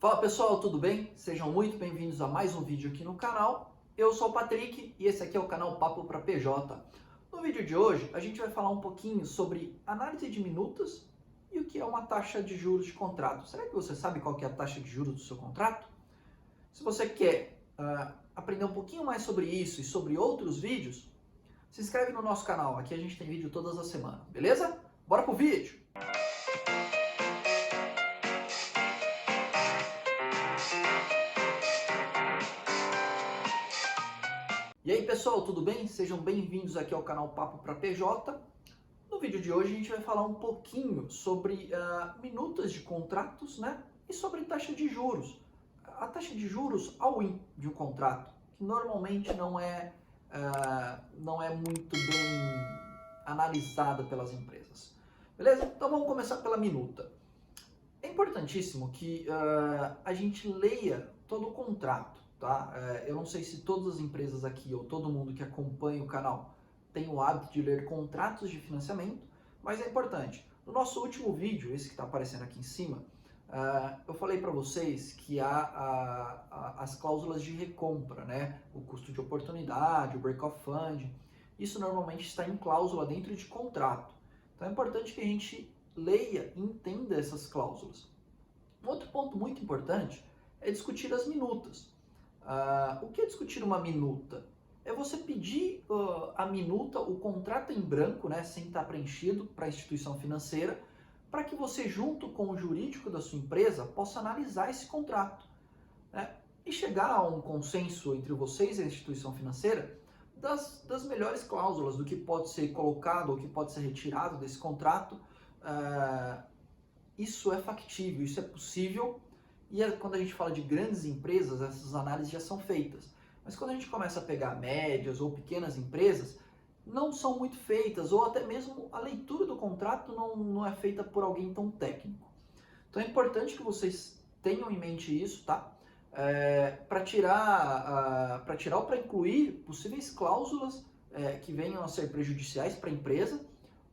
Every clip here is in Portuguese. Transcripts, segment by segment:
Fala pessoal, tudo bem? Sejam muito bem-vindos a mais um vídeo aqui no canal. Eu sou o Patrick e esse aqui é o canal Papo para PJ. No vídeo de hoje a gente vai falar um pouquinho sobre análise de minutas e o que é uma taxa de juros de contrato. Será que você sabe qual que é a taxa de juros do seu contrato? Se você quer aprender um pouquinho mais sobre isso e sobre outros vídeos, se inscreve no nosso canal. Aqui a gente tem vídeo todas as semanas, beleza? Bora pro vídeo! E aí pessoal, tudo bem? Sejam bem-vindos aqui ao canal Papo para PJ. No vídeo de hoje a gente vai falar um pouquinho sobre minutas de contratos, né? E sobre taxa de juros. A taxa de juros all-in de um contrato, que normalmente não é muito bem analisada pelas empresas. Beleza? Então vamos começar pela minuta. É importantíssimo que a gente leia todo o contrato. Tá? Eu não sei se todas as empresas aqui ou todo mundo que acompanha o canal tem o hábito de ler contratos de financiamento, mas é importante. No nosso último vídeo, esse que está aparecendo aqui em cima, eu falei para vocês que há as cláusulas de recompra, né? O custo de oportunidade, o break-off fund. Isso normalmente está em cláusula dentro de contrato. Então é importante que a gente leia e entenda essas cláusulas. Um outro ponto muito importante é discutir as minutas. O que é discutir uma minuta? É você pedir a minuta, o contrato em branco, né, sem estar preenchido para a instituição financeira, para que você, junto com o jurídico da sua empresa, possa analisar esse contrato, né, e chegar a um consenso entre vocês e a instituição financeira das melhores cláusulas, do que pode ser colocado ou que pode ser retirado desse contrato. Isso é factível, isso é possível. E quando a gente fala de grandes empresas, essas análises já são feitas. Mas quando a gente começa a pegar médias ou pequenas empresas, não são muito feitas, ou até mesmo a leitura do contrato não é feita por alguém tão técnico. Então é importante que vocês tenham em mente isso, tá? Para tirar ou para incluir possíveis cláusulas que venham a ser prejudiciais para a empresa,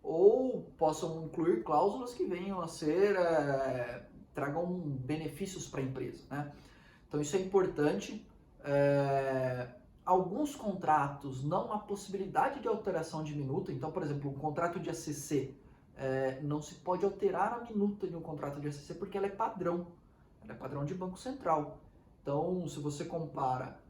ou possam incluir cláusulas que venham a ser tragam benefícios para a empresa, né? Então isso é importante. Alguns contratos não há possibilidade de alteração de minuta. Então, por exemplo, um contrato de ACC, não se pode alterar a minuta de um contrato de ACC porque ela é padrão de Banco Central. Então, se você compara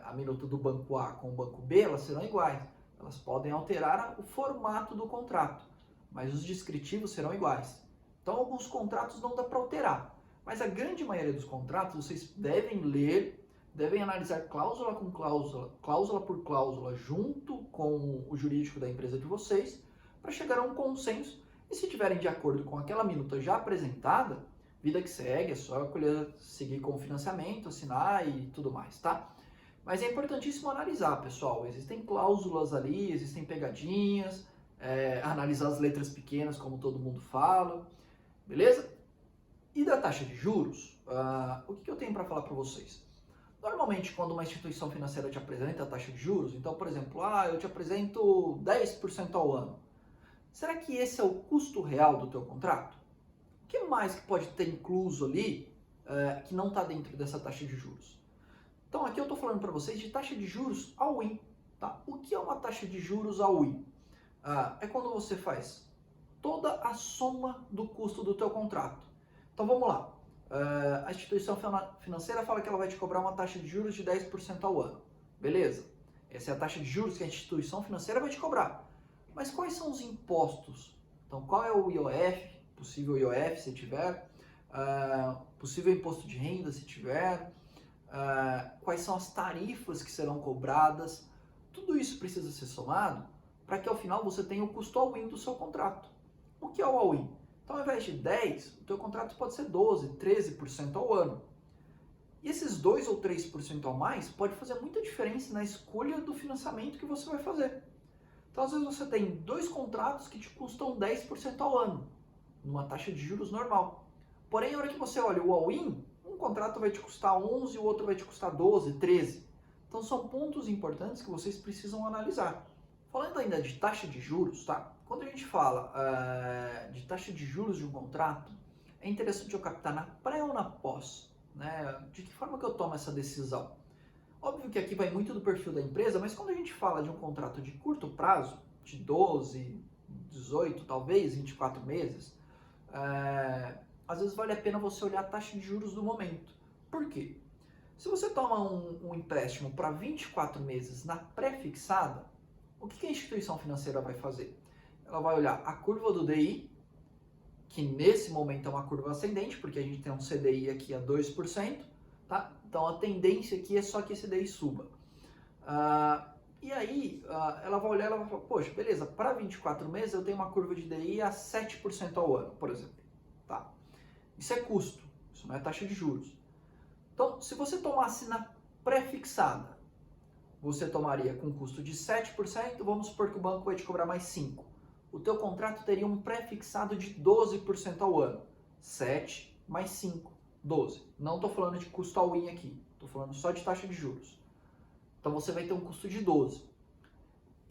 a minuta do Banco A com o Banco B, elas serão iguais. Elas podem alterar o formato do contrato, mas os descritivos serão iguais. Então, alguns contratos não dá para alterar, mas a grande maioria dos contratos vocês devem ler, devem analisar cláusula com cláusula, cláusula por cláusula, junto com o jurídico da empresa de vocês, para chegar a um consenso. E se tiverem de acordo com aquela minuta já apresentada, vida que segue, é só seguir com o financiamento, assinar e tudo mais, tá? Mas é importantíssimo analisar, pessoal. Existem cláusulas ali, existem pegadinhas, analisar as letras pequenas, como todo mundo fala. Beleza? E da taxa de juros, o que eu tenho para falar para vocês? Normalmente, quando uma instituição financeira te apresenta a taxa de juros, então, por exemplo, eu te apresento 10% ao ano. Será que esse é o custo real do teu contrato? O que mais que pode ter incluso ali que não está dentro dessa taxa de juros? Então, aqui eu estou falando para vocês de taxa de juros all-in. Tá? O que é uma taxa de juros all-in? É quando você faz toda a soma do custo do teu contrato. Então vamos lá. A instituição financeira fala que ela vai te cobrar uma taxa de juros de 10% ao ano. Beleza. Essa é a taxa de juros que a instituição financeira vai te cobrar. Mas quais são os impostos? Então qual é o IOF, possível IOF se tiver, possível imposto de renda se tiver, quais são as tarifas que serão cobradas. Tudo isso precisa ser somado para que ao final você tenha o custo all-in do seu contrato. O que é o all-in? Então, ao invés de 10%, o teu contrato pode ser 12%, 13% ao ano. E esses 2% ou 3% a mais pode fazer muita diferença na escolha do financiamento que você vai fazer. Então, às vezes você tem 2 contratos que te custam 10% ao ano, numa taxa de juros normal. Porém, na hora que você olha o all-in, um contrato vai te custar 11% e o outro vai te custar 12%, 13%. Então, são pontos importantes que vocês precisam analisar. Falando ainda de taxa de juros, tá? Quando a gente fala de taxa de juros de um contrato, é é interessante eu captar na pré ou na pós? Né? De que forma que eu tomo essa decisão? Óbvio que aqui vai muito do perfil da empresa, mas quando a gente fala de um contrato de curto prazo, de 12, 18, talvez 24 meses, às vezes vale a pena você olhar a taxa de juros do momento. Por quê? Se você toma um empréstimo para 24 meses na pré-fixada, o que a instituição financeira vai fazer? Ela vai olhar a curva do DI, que nesse momento é uma curva ascendente, porque a gente tem um CDI aqui a 2%, tá? Então a tendência aqui é só que esse DI suba. E aí ela vai olhar e ela vai falar, poxa, beleza, para 24 meses eu tenho uma curva de DI a 7% ao ano, por exemplo. Tá? Isso é custo, isso não é taxa de juros. Então, se você tomasse na pré-fixada, você tomaria com custo de 7%, vamos supor que o banco vai te cobrar mais 5%. O teu contrato teria um pré-fixado de 12% ao ano. 7 mais 5, 12. Não estou falando de custo all-in aqui, estou falando só de taxa de juros. Então você vai ter um custo de 12.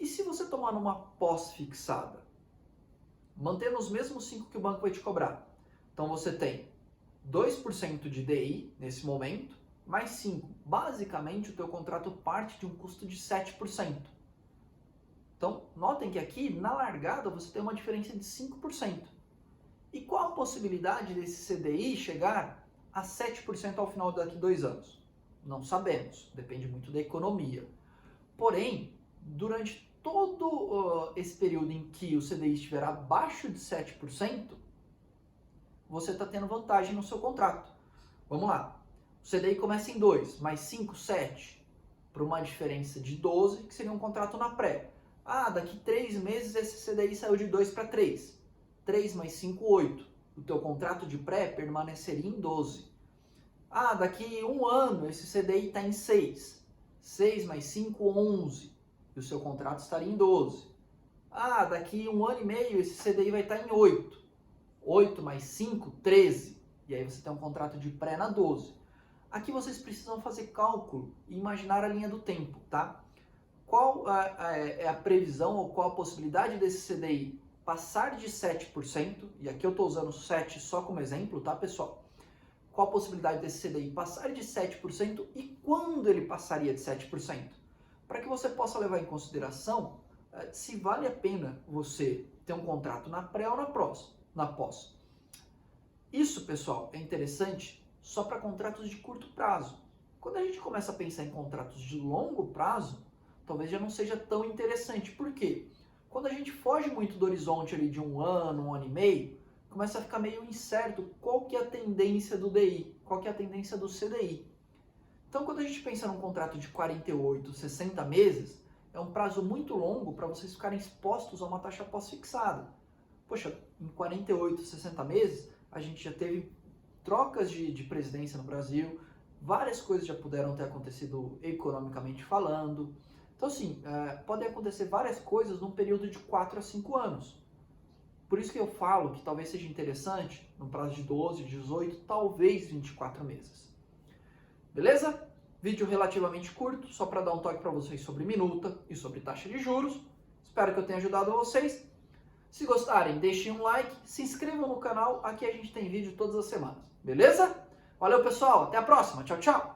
E se você tomar numa pós-fixada, mantendo os mesmos 5 que o banco vai te cobrar, então você tem 2% de DI nesse momento, mais 5. Basicamente, o teu contrato parte de um custo de 7%. Então, notem que aqui, na largada, você tem uma diferença de 5%. E qual a possibilidade desse CDI chegar a 7% ao final daqui 2 anos? Não sabemos, depende muito da economia. Porém, durante todo esse período em que o CDI estiver abaixo de 7%, você está tendo vantagem no seu contrato. Vamos lá. O CDI começa em 2, mais 5, 7, para uma diferença de 12, que seria um contrato na pré. Daqui 3 meses esse CDI saiu de 2 para 3. 3 mais 5, 8. O teu contrato de pré permaneceria em 12. Daqui 1 ano esse CDI está em 6. 6 mais 5, 11. E o seu contrato estaria em 12. Daqui 1 ano e meio esse CDI vai estar em 8. 8 mais 5, 13. E aí você tem um contrato de pré na 12. Aqui vocês precisam fazer cálculo e imaginar a linha do tempo, tá? Qual é a previsão ou qual a possibilidade desse CDI passar de 7%? E aqui eu estou usando 7 só como exemplo, tá, pessoal? Qual a possibilidade desse CDI passar de 7% e quando ele passaria de 7%? Para que você possa levar em consideração se vale a pena você ter um contrato na pré ou na pós. Isso, pessoal, é interessante só para contratos de curto prazo. Quando a gente começa a pensar em contratos de longo prazo, talvez já não seja tão interessante. Por quê? Quando a gente foge muito do horizonte ali de 1 ano, 1 ano e meio, começa a ficar meio incerto qual que é a tendência do DI, qual que é a tendência do CDI. Então, quando a gente pensa num contrato de 48, 60 meses, é um prazo muito longo para vocês ficarem expostos a uma taxa pós-fixada. Poxa, em 48, 60 meses, a gente já teve trocas de presidência no Brasil, várias coisas já puderam ter acontecido economicamente falando. Então, assim, podem acontecer várias coisas num período de 4 a 5 anos. Por isso que eu falo que talvez seja interessante, num prazo de 12, 18, talvez 24 meses. Beleza? Vídeo relativamente curto, só para dar um toque para vocês sobre minuta e sobre taxa de juros. Espero que eu tenha ajudado vocês. Se gostarem, deixem um like, se inscrevam no canal, aqui a gente tem vídeo todas as semanas, beleza? Valeu, pessoal, até a próxima, tchau, tchau!